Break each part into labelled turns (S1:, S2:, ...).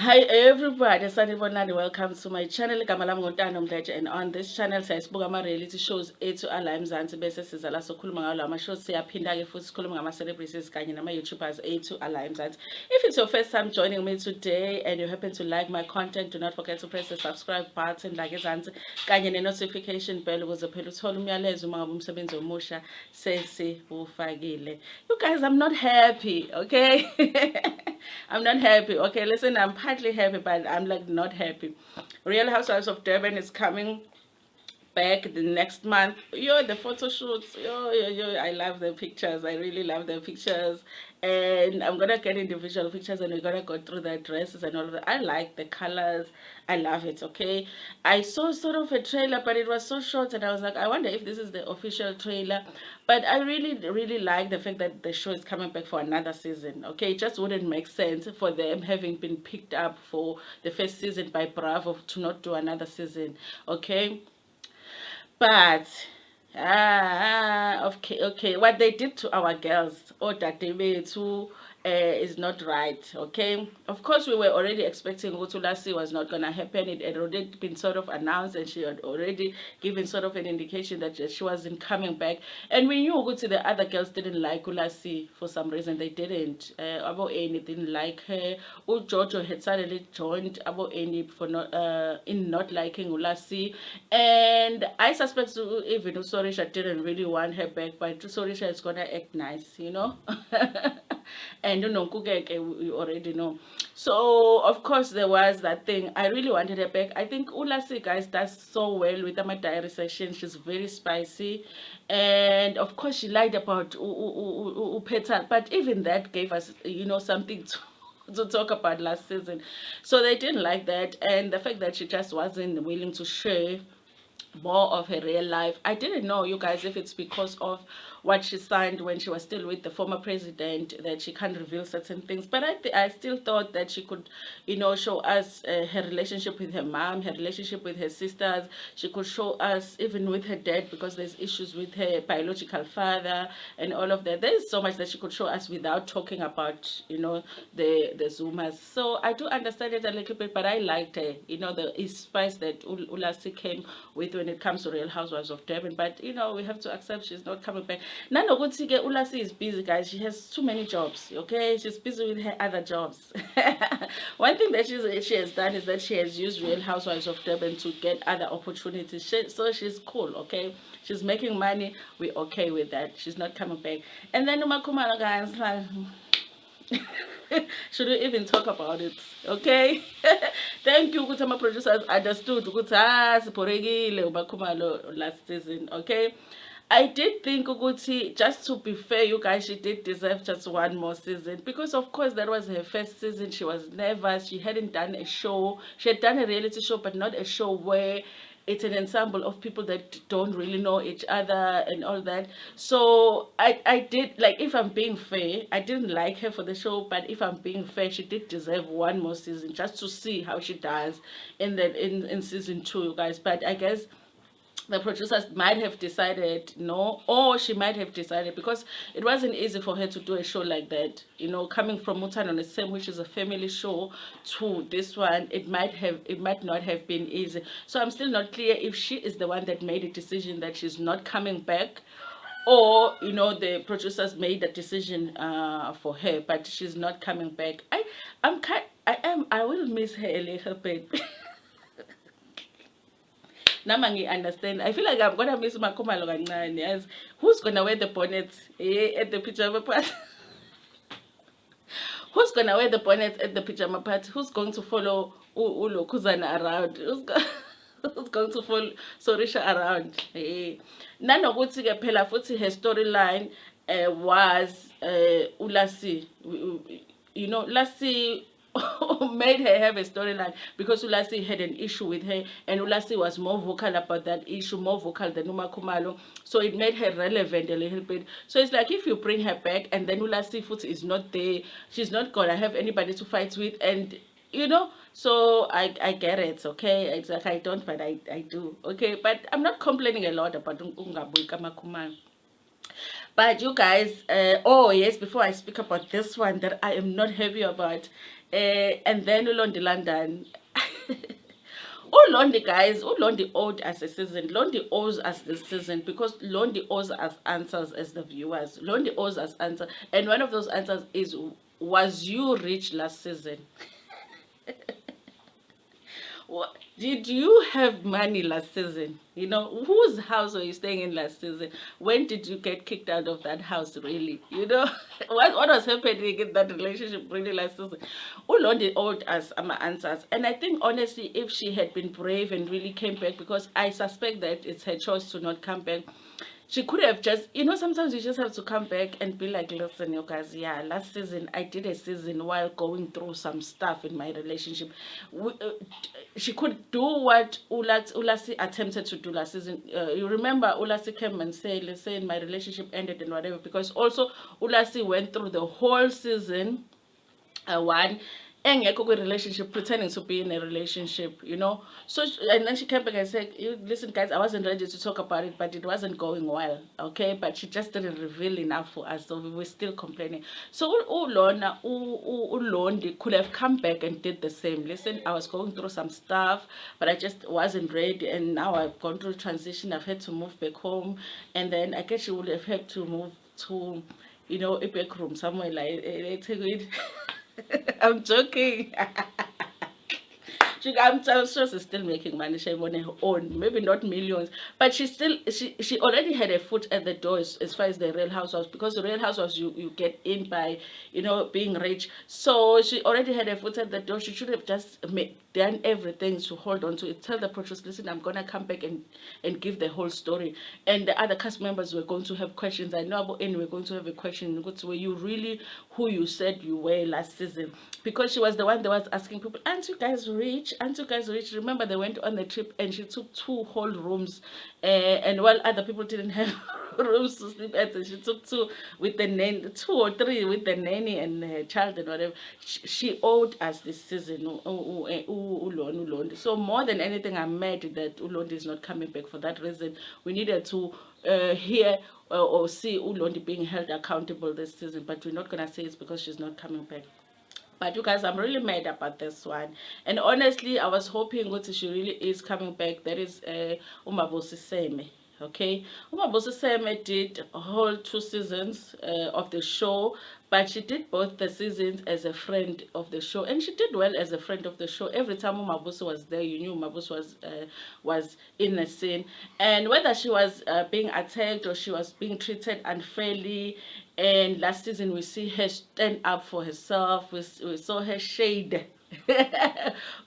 S1: Hi everybody, sanibonani. Welcome to my channel. Igama lami nguNtando Mdletshe, and on this channel siyazibuka ama-reality shows ethu ala eMzansi bese siza la sokhuluma ngawo lama shows, siyaphinda ke futhi sikhuluma ngama-celebrities kanye nama-YouTubers ethu ala eMzansi. If it's your first time joining me today and you happen to like my content, do not forget to press the subscribe button like ezansi kanye ne-notification bell ukuze phela uthole umyalezo uma ngabe umsebenzi omusha sesiwufakile. You guys, I'm not happy, okay? I'm not happy. Okay, listen, I'm partly happy, but I'm like not happy. Real Housewives of Durban is coming back the next month. Yo, the photo shoots. Yo, I love the pictures. I really love the pictures. And I'm gonna get individual pictures and we're gonna go through the dresses and all of that. I like the colors. I love it, okay? I saw sort of a trailer, but it was so short and I was like, I wonder if this is the official trailer. But I really like the fact that the show is coming back for another season. Okay, it just wouldn't make sense for them having been picked up for the first season by Bravo to not do another season. Okay, but okay, what they did to our girls, or that they made to is not right. Okay, of course we were already expecting Utulasi was not gonna happen. It had already been sort of announced, and she had already given sort of an indication that she wasn't coming back. And we knew Uguti, the other girls didn't like Ulasi for some reason. They didn't. Abo Eni didn't like her. Jojo had suddenly joined Abo Eni for not in not liking Ulasi, and I suspect even Sorisha didn't really want her back, but Sorisha is gonna act nice, you know. And you know, Kukeke, you already know. So of course there was that thing. I really wanted her back. I think Ulasi, guys, does so well with the diary session. She's very spicy, and of course she lied about Upeta, but even that gave us, you know, something to talk about last season. So they didn't like that, and the fact that she just wasn't willing to share more of her real life. I didn't know, you guys, if it's because of what she signed when she was still with the former president that she can't reveal certain things. But I still thought that she could, you know, show us her relationship with her mom, her relationship with her sisters. She could show us even with her dad, because there's issues with her biological father and all of that. There's so much that she could show us without talking about, you know, the Zoomers. So I do understand it a little bit, but I liked her, you know, the spice that Ulasi came with when it comes to Real Housewives of Durban. But you know, we have to accept she's not coming back. Nanokuthi ke Ulasi is busy, guys. She has too many jobs. Okay, she's busy with her other jobs. One thing that she has done is that she has used Real Housewives of Durban to get other opportunities. So she's cool. Okay, she's making money. We're okay with that. She's not coming back. And then Umakumalo, guys, like. Should we even talk about it? Okay. Thank you ukuthi ama-producers understood ukuthi siphorekile uBakhumalo last season. Okay. I did think ukuthi, just to be fair, you guys, she did deserve just one more season, because of course that was her first season. She hadn't done a show. She had done a reality show, but not a show where it's an ensemble of people that don't really know each other and all that. So I did, like, if I'm being fair, I didn't like her for the show, but if I'm being fair, she did deserve one more season just to see how she does in season 2, you guys. But I guess the producers might have decided no, or she might have decided, because it wasn't easy for her to do a show like that, you know, coming from Mutan on the Same, which is a family show, to this one. It might not have been easy. So I'm still not clear if she is the one that made a decision that she's not coming back, or you know, the producers made a decision for her, but she's not coming back. I will miss her a little bit. Namangi understand. I feel like I'm gonna miss Makumalo kancane. As who's gonna wear the bonnet at the pajama party? Who's gonna wear the bonnet at the pajama party? Who's going to follow Ulokuzana around? Who's going to follow Sorisha around? Nanokuthi ke phela futhi her storyline was Ulasi. You know, Lassie made her have a storyline because Ulasi had an issue with her, and Ulasi was more vocal about that issue, more vocal than Uma Kumalo. So it made her relevant a little bit. So it's like if you bring her back and then Ulasi Foot is not there, she's not gonna have anybody to fight with, and you know. So I get it, okay? It's like I don't, but I do, okay? But I'm not complaining a lot about Ungabuika Makumalo. But you guys, oh yes, before I speak about this one that I am not happy about, and then Ulondi London. Londi guys, Londi owed us a season. Londi owes us this season because Londi owes us answers as the viewers. Londi owes us answers, and one of those answers is, was you rich last season? What, did you have money last season? You know, whose house were you staying in last season? When did you get kicked out of that house, really? You know, what was happening in that relationship really last season? Ulondi owed us answers. And I think, honestly, if she had been brave and really came back, because I suspect that it's her choice to not come back, she could have just, you know, sometimes you just have to come back and be like, listen, you guys, yeah, last season I did a season while going through some stuff in my relationship. She could do what Ulasi attempted to do last season. You remember Ulasi came and said, listen, my relationship ended and whatever, because also Ulasi went through the whole season one engekho relationship, pretending to be in a relationship, you know. So and then she came back and said, listen guys, I wasn't ready to talk about it, but it wasn't going well, okay, but she just didn't reveal enough for us, so we were still complaining. So Ulona Ulondi could have come back and did the same. Listen, I was going through some stuff, but I just wasn't ready, and now I've gone through transition, I've had to move back home, and then I guess she would have had to move to, you know, a back room somewhere like I'm joking. I'm sure she's still making money. She on her own, maybe not millions, but she already had a foot at the door as far as the Real Housewives, because the Real Housewives you get in by, you know, being rich. So she already had a foot at the door. She should have just done everything to hold on to it. Tell the producers, listen, I'm gonna come back and give the whole story. And the other cast members were going to have questions. I know about we're going to have a question. Were you really who you said you were last season? Because she was the one that was asking people, aren't you guys rich? Aren't you guys rich? Remember, they went on the trip and she took 2 whole rooms, and while other people didn't have rooms to sleep at, so she took 2 with the nanny, 2 or 3 with the nanny and her child and whatever. She owed us this season. Ulondi. So more than anything, I'm mad that Ulondi is not coming back. For that reason, we needed to hear or see Ulondi being held accountable this season, but we're not gonna say it's because she's not coming back. But you guys, I'm really mad about this one. And honestly, I was hoping that she really is coming back. That is Umabusi Seme. Okay, Umabusi Seme did a whole 2 seasons of the show, but she did both the seasons as a friend of the show, and she did well as a friend of the show. Every time Umabusi was there, you knew Umabusi was in the scene, and whether she was being attacked or she was being treated unfairly. And last season, we see her stand up for herself. We saw her shade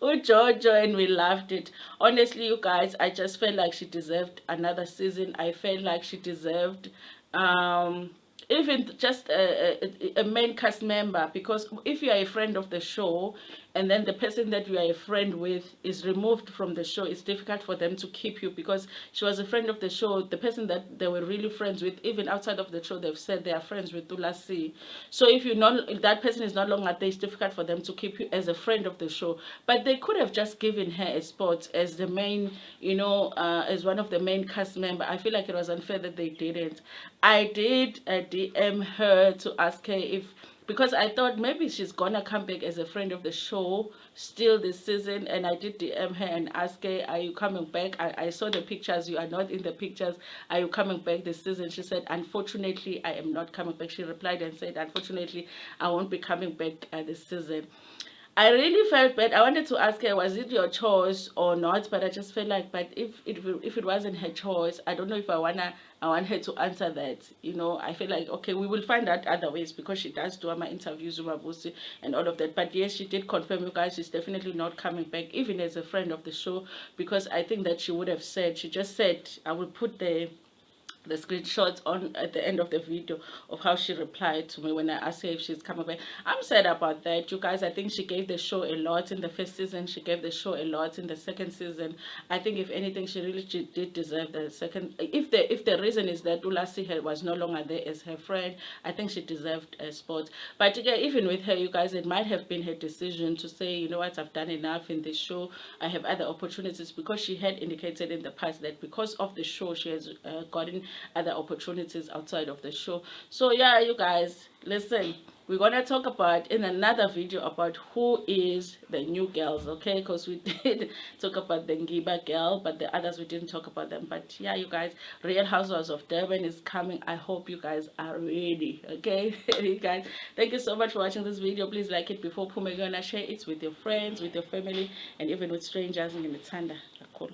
S1: Jojo, and we loved it. Honestly, you guys, I just felt like she deserved another season. I felt like she deserved um even just a main cast member, because if you are a friend of the show and then the person that you are a friend with is removed from the show, it's difficult for them to keep you, because she was a friend of the show. The person that they were really friends with, even outside of the show, they've said they are friends with Tulasi. So if you know that person is no longer there, it's difficult for them to keep you as a friend of the show. But they could have just given her a spot as the main, you know, as one of the main cast member. I feel like it was unfair that they didn't. I did DM her to ask her if, because I thought maybe she's gonna come back as a friend of the show still this season, and I did DM her and ask her, are you coming back? I saw the pictures, you are not in the pictures, are you coming back this season? She said, unfortunately, I am not coming back. She replied and said, unfortunately, I won't be coming back this season. I really felt bad. I wanted to ask her, was it your choice or not? But I just felt like, but if it wasn't her choice, I don't know if I want her to answer that. You know, I feel like, okay, we will find out other ways, because she does do my interviews with Mabusi and all of that. But yes, she did confirm, you guys, she's definitely not coming back, even as a friend of the show, because I think that she would have said, she just said, I will put the screenshots on at the end of the video of how she replied to me when I asked her if she's coming back. I'm sad about that, you guys. I think she gave the show a lot in the first season. She gave the show a lot in the second season. I think if anything, she really did deserve the second. If the reason is that Ulasi was no longer there as her friend, I think she deserved a spot. But again, even with her, you guys, it might have been her decision to say, you know what, I've done enough in this show. I have other opportunities, because she had indicated in the past that because of the show, she has gotten other opportunities outside of the show. So yeah, you guys, listen, we're gonna talk about in another video about who is the new girls, okay? Because we did talk about the Ngiba girl, but the others we didn't talk about them. But yeah, you guys, Real Housewives of Durban is coming. I hope you guys are ready, okay? You guys, thank you so much for watching this video. Please like it before Pumegona, share it with your friends, with your family, and even with strangers in Ntando. Cool.